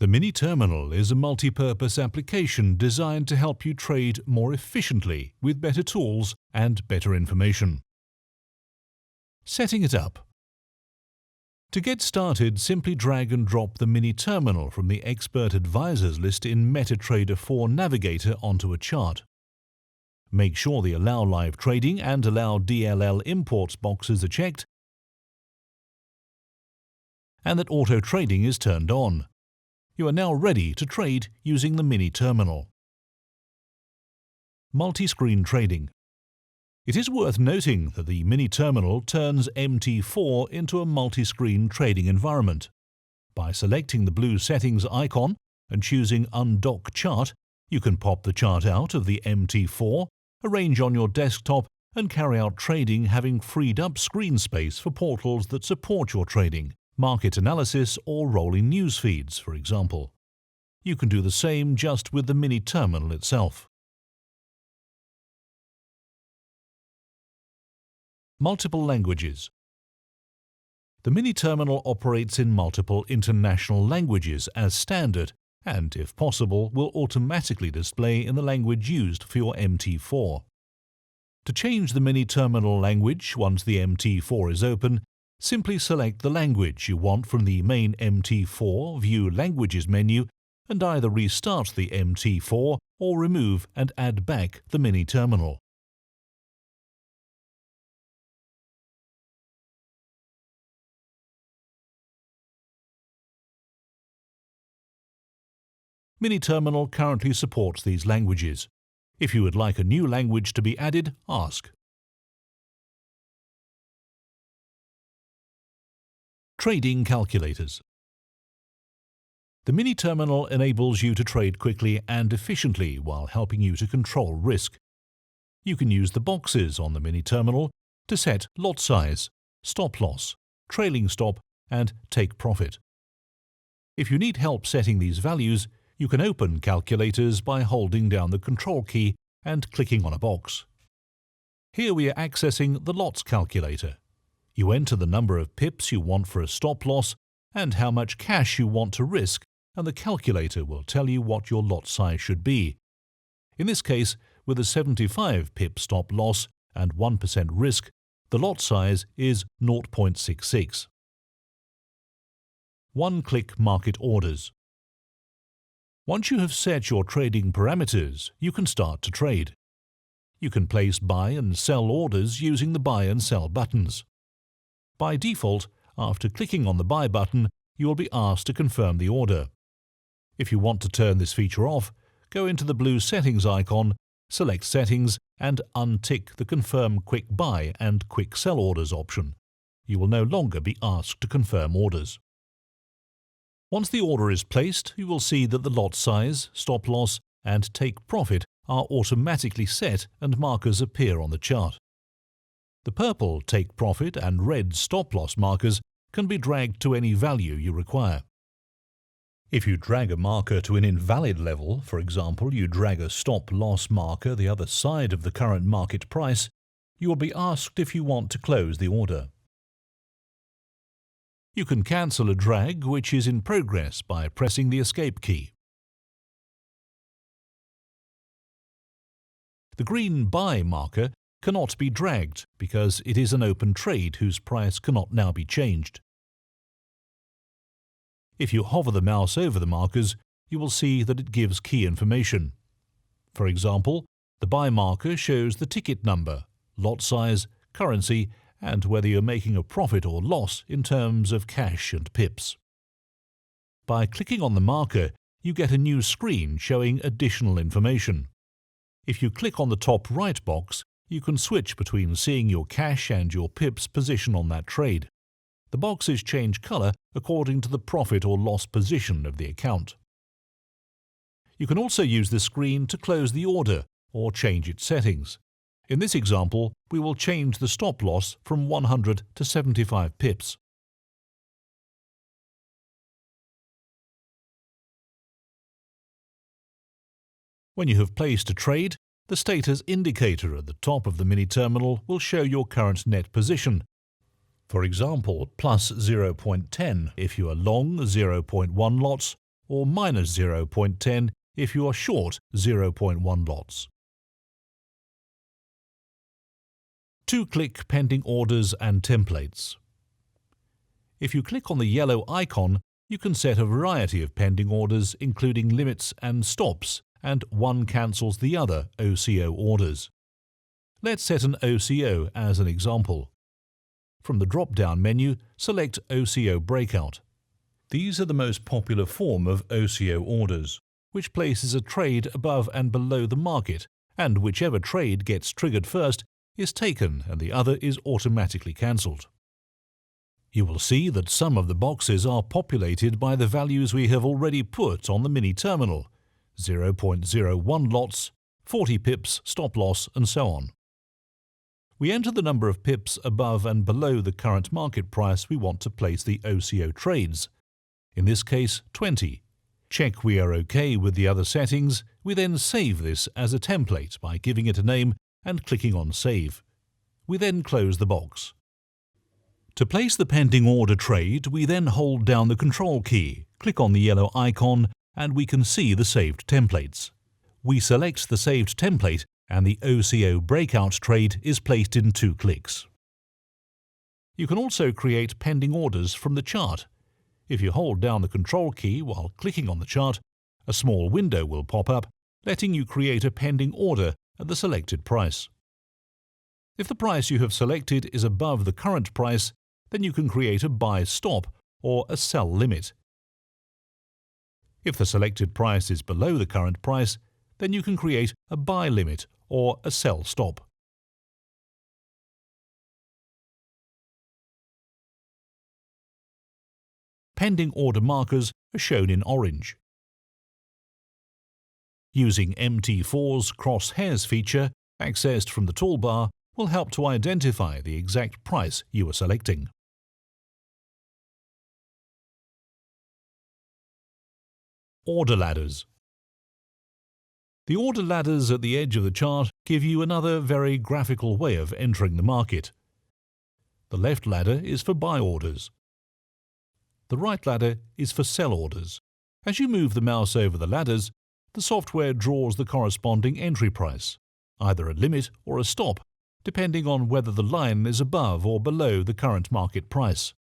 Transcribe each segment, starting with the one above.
The Mini Terminal is a multi-purpose application designed to help you trade more efficiently with better tools and better information. Setting it up. To get started, simply drag and drop the Mini Terminal from the Expert Advisors list in MetaTrader 4 Navigator onto a chart. Make sure the Allow Live Trading and Allow DLL Imports boxes are checked and that Auto Trading is turned on. You are now ready to trade using the Mini Terminal. Multiscreen trading. It is worth noting that the Mini Terminal turns MT4 into a multi-screen trading environment. By selecting the blue settings icon and choosing Undock Chart, you can pop the chart out of the MT4, arrange on your desktop and carry out trading having freed up screen space for portals that support your trading, market analysis or rolling news feeds, for example. You can do the same just with the Mini Terminal itself. Multiple languages. The Mini Terminal operates in multiple international languages as standard and, if possible, will automatically display in the language used for your MT4. To change the Mini Terminal language once the MT4 is open, simply select the language you want from the main MT4 View Languages menu and either restart the MT4 or remove and add back the Mini Terminal. Mini Terminal currently supports these languages. If you would like a new language to be added, ask. Trading calculators. The Mini Terminal enables you to trade quickly and efficiently while helping you to control risk. You can use the boxes on the Mini Terminal to set lot size, stop loss, trailing stop, and take profit. If you need help setting these values, you can open calculators by holding down the Control key and clicking on a box. Here we are accessing the lots calculator. You enter the number of pips you want for a stop loss and how much cash you want to risk, and the calculator will tell you what your lot size should be. In this case, with a 75 pip stop loss and 1% risk, the lot size is 0.66. One-click market orders. Once you have set your trading parameters, you can start to trade. You can place buy and sell orders using the buy and sell buttons. By default, after clicking on the buy button, you will be asked to confirm the order. If you want to turn this feature off, go into the blue settings icon, select Settings and untick the Confirm Quick Buy and Quick Sell Orders option. You will no longer be asked to confirm orders. Once the order is placed, you will see that the lot size, stop loss, and take profit are automatically set and markers appear on the chart. The purple take profit and red stop loss markers can be dragged to any value you require. If you drag a marker to an invalid level, for example, you drag a stop loss marker the other side of the current market price, you will be asked if you want to close the order. You can cancel a drag which is in progress by pressing the Escape key. The green Buy marker cannot be dragged because it is an open trade whose price cannot now be changed. If you hover the mouse over the markers, you will see that it gives key information. For example, the Buy marker shows the ticket number, lot size, currency, and whether you're making a profit or loss in terms of cash and pips. By clicking on the marker, you get a new screen showing additional information. If you click on the top right box, you can switch between seeing your cash and your pips position on that trade. The boxes change color according to the profit or loss position of the account. You can also use the screen to close the order or change its settings. In this example, we will change the stop loss from 100 to 75 pips. When you have placed a trade, the status indicator at the top of the Mini Terminal will show your current net position. For example, plus 0.10 if you are long 0.1 lots or minus 0.10 if you are short 0.1 lots. 2-click pending orders and templates. If you click on the yellow icon, you can set a variety of pending orders including limits and stops, and one cancels the other OCO orders. Let's set an OCO as an example. From the drop-down menu, select OCO Breakout. These are the most popular form of OCO orders, which places a trade above and below the market, and whichever trade gets triggered first is taken and the other is automatically cancelled. You will see that some of the boxes are populated by the values we have already put on the mini terminal: 0.01 lots, 40 pips, stop loss, and so on. We enter the number of pips above and below the current market price we want to place the OCO trades. In this case, 20. Check we are OK with the other settings. We then save this as a template by giving it a name and clicking on Save. We then close the box. To place the pending order trade, we then hold down the Control key, click on the yellow icon, and we can see the saved templates. We select the saved template and the OCO breakout trade is placed in 2 clicks. You can also create pending orders from the chart. If you hold down the Control key while clicking on the chart, a small window will pop up, letting you create a pending order at the selected price. If the price you have selected is above the current price, then you can create a buy stop or a sell limit. If the selected price is below the current price, then you can create a buy limit or a sell stop. Pending order markers are shown in orange. Using MT4's crosshairs feature, accessed from the toolbar, will help to identify the exact price you are selecting. Order ladders. The order ladders at the edge of the chart give you another very graphical way of entering the market. The left ladder is for buy orders. The right ladder is for sell orders. As you move the mouse over the ladders, the software draws the corresponding entry price, either a limit or a stop, depending on whether the line is above or below the current market price.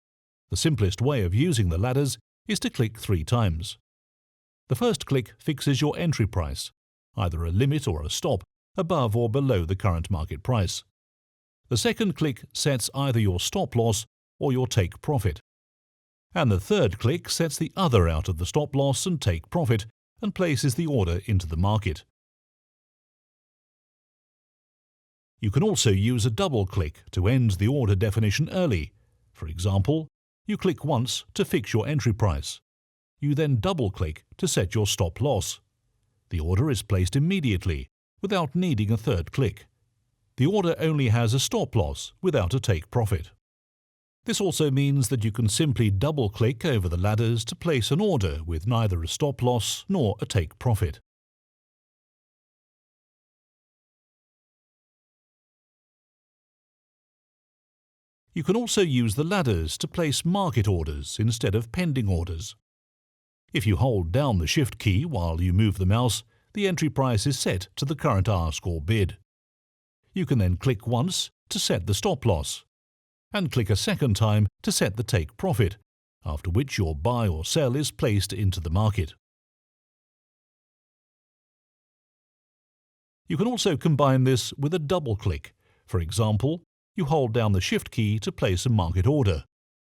The simplest way of using the ladders is to click 3 times. The first click fixes your entry price, either a limit or a stop, above or below the current market price. The second click sets either your stop loss or your take profit. And the third click sets the other out of the stop loss and take profit and places the order into the market. You can also use a double click to end the order definition early. For example, you click once to fix your entry price. You then double click to set your stop loss. The order is placed immediately, without needing a third click. The order only has a stop loss without a take profit. This also means that you can simply double-click over the ladders to place an order with neither a stop loss nor a take profit. You can also use the ladders to place market orders instead of pending orders. If you hold down the Shift key while you move the mouse, the entry price is set to the current ask or bid. You can then click once to set the stop loss, and click a second time to set the take profit, after which your buy or sell is placed into the market. You can also combine this with a double click. For example, you hold down the Shift key to place a market order.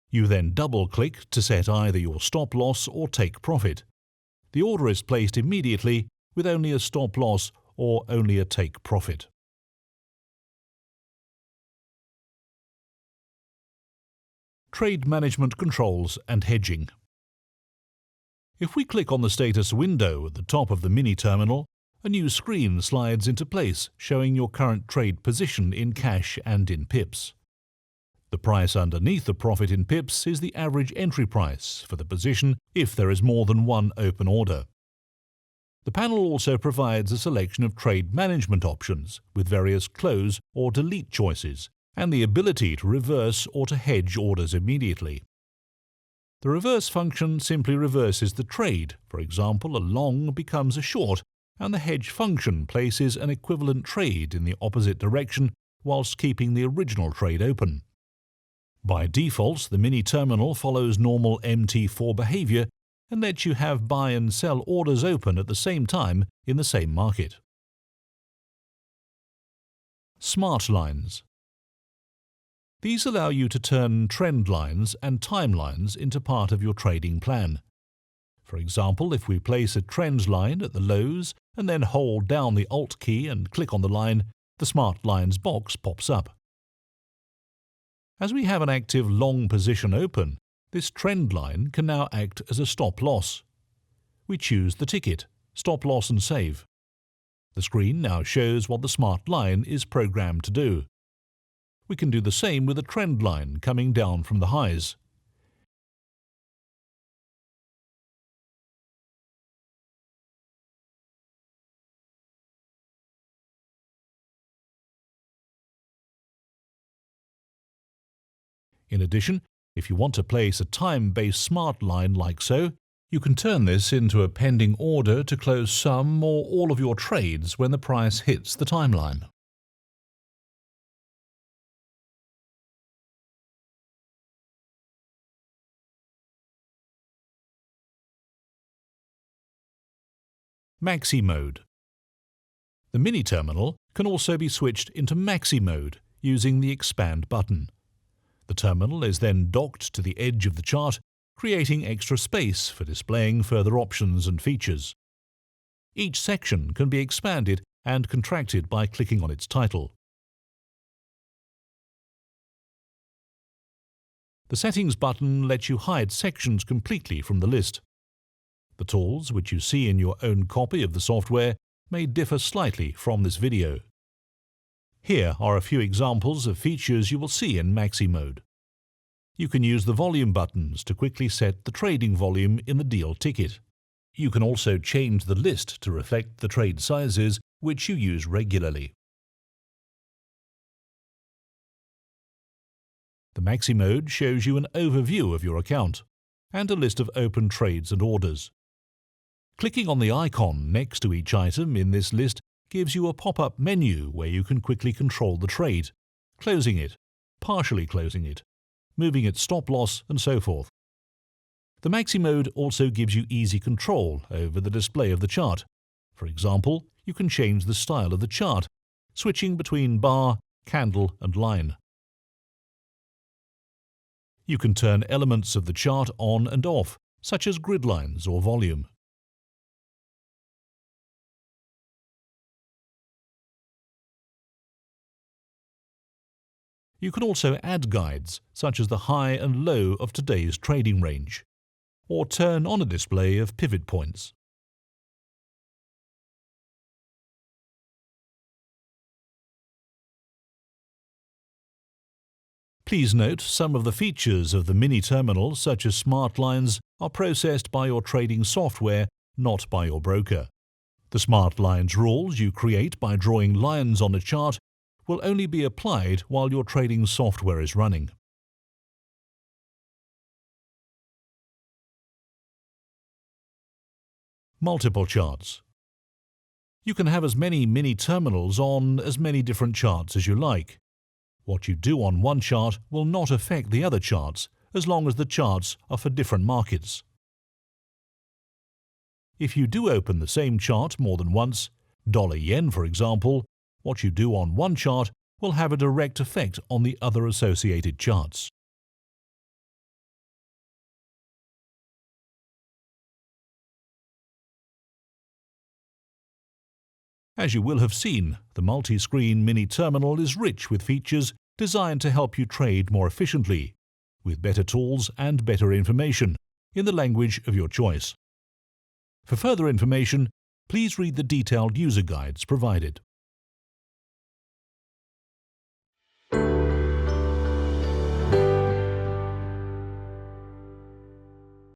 You then double click to set either your stop loss or take profit. The order is placed immediately with only a stop loss or only a take profit. Trade management controls and hedging. If we click on the status window at the top of the mini terminal, a new screen slides into place showing your current trade position in cash and in pips. The price underneath the profit in pips is the average entry price for the position if there is more than one open order. The panel also provides a selection of trade management options with various close or delete choices, and the ability to reverse or to hedge orders immediately. The reverse function simply reverses the trade. For example, a long becomes a short, and the hedge function places an equivalent trade in the opposite direction whilst keeping the original trade open. By default, the mini terminal follows normal MT4 behavior and lets you have buy and sell orders open at the same time in the same market. Smart lines. These allow you to turn trend lines and timelines into part of your trading plan. For example, if we place a trend line at the lows and then hold down the Alt key and click on the line, the Smart Lines box pops up. As we have an active long position open, this trend line can now act as a stop loss. We choose the ticket, stop loss and save. The screen now shows what the smart line is programmed to do. We can do the same with a trend line coming down from the highs. In addition, if you want to place a time-based smart line like so, you can turn this into a pending order to close some or all of your trades when the price hits the timeline. Maxi mode. The mini terminal can also be switched into Maxi mode using the Expand button. The terminal is then docked to the edge of the chart, creating extra space for displaying further options and features. Each section can be expanded and contracted by clicking on its title. The Settings button lets you hide sections completely from the list. The tools, which you see in your own copy of the software, may differ slightly from this video. Here are a few examples of features you will see in Maxi mode. You can use the volume buttons to quickly set the trading volume in the deal ticket. You can also change the list to reflect the trade sizes which you use regularly. The Maxi mode shows you an overview of your account and a list of open trades and orders. Clicking on the icon next to each item in this list gives you a pop-up menu where you can quickly control the trade, closing it, partially closing it, moving its stop loss, and so forth. The Maxi mode also gives you easy control over the display of the chart. For example, you can change the style of the chart, switching between bar, candle, and line. You can turn elements of the chart on and off, such as grid lines or volume. You can also add guides, such as the high and low of today's trading range, or turn on a display of pivot points. Please note some of the features of the mini terminal, such as smart lines, are processed by your trading software, not by your broker. The smart lines rules you create by drawing lines on a chart will only be applied while your trading software is running. Multiple charts. You can have as many mini terminals on as many different charts as you like. What you do on one chart will not affect the other charts as long as the charts are for different markets. If you do open the same chart more than once, dollar-yen for example, what you do on one chart will have a direct effect on the other associated charts. As you will have seen, the multi-screen mini terminal is rich with features designed to help you trade more efficiently, with better tools and better information, in the language of your choice. For further information, please read the detailed user guides provided.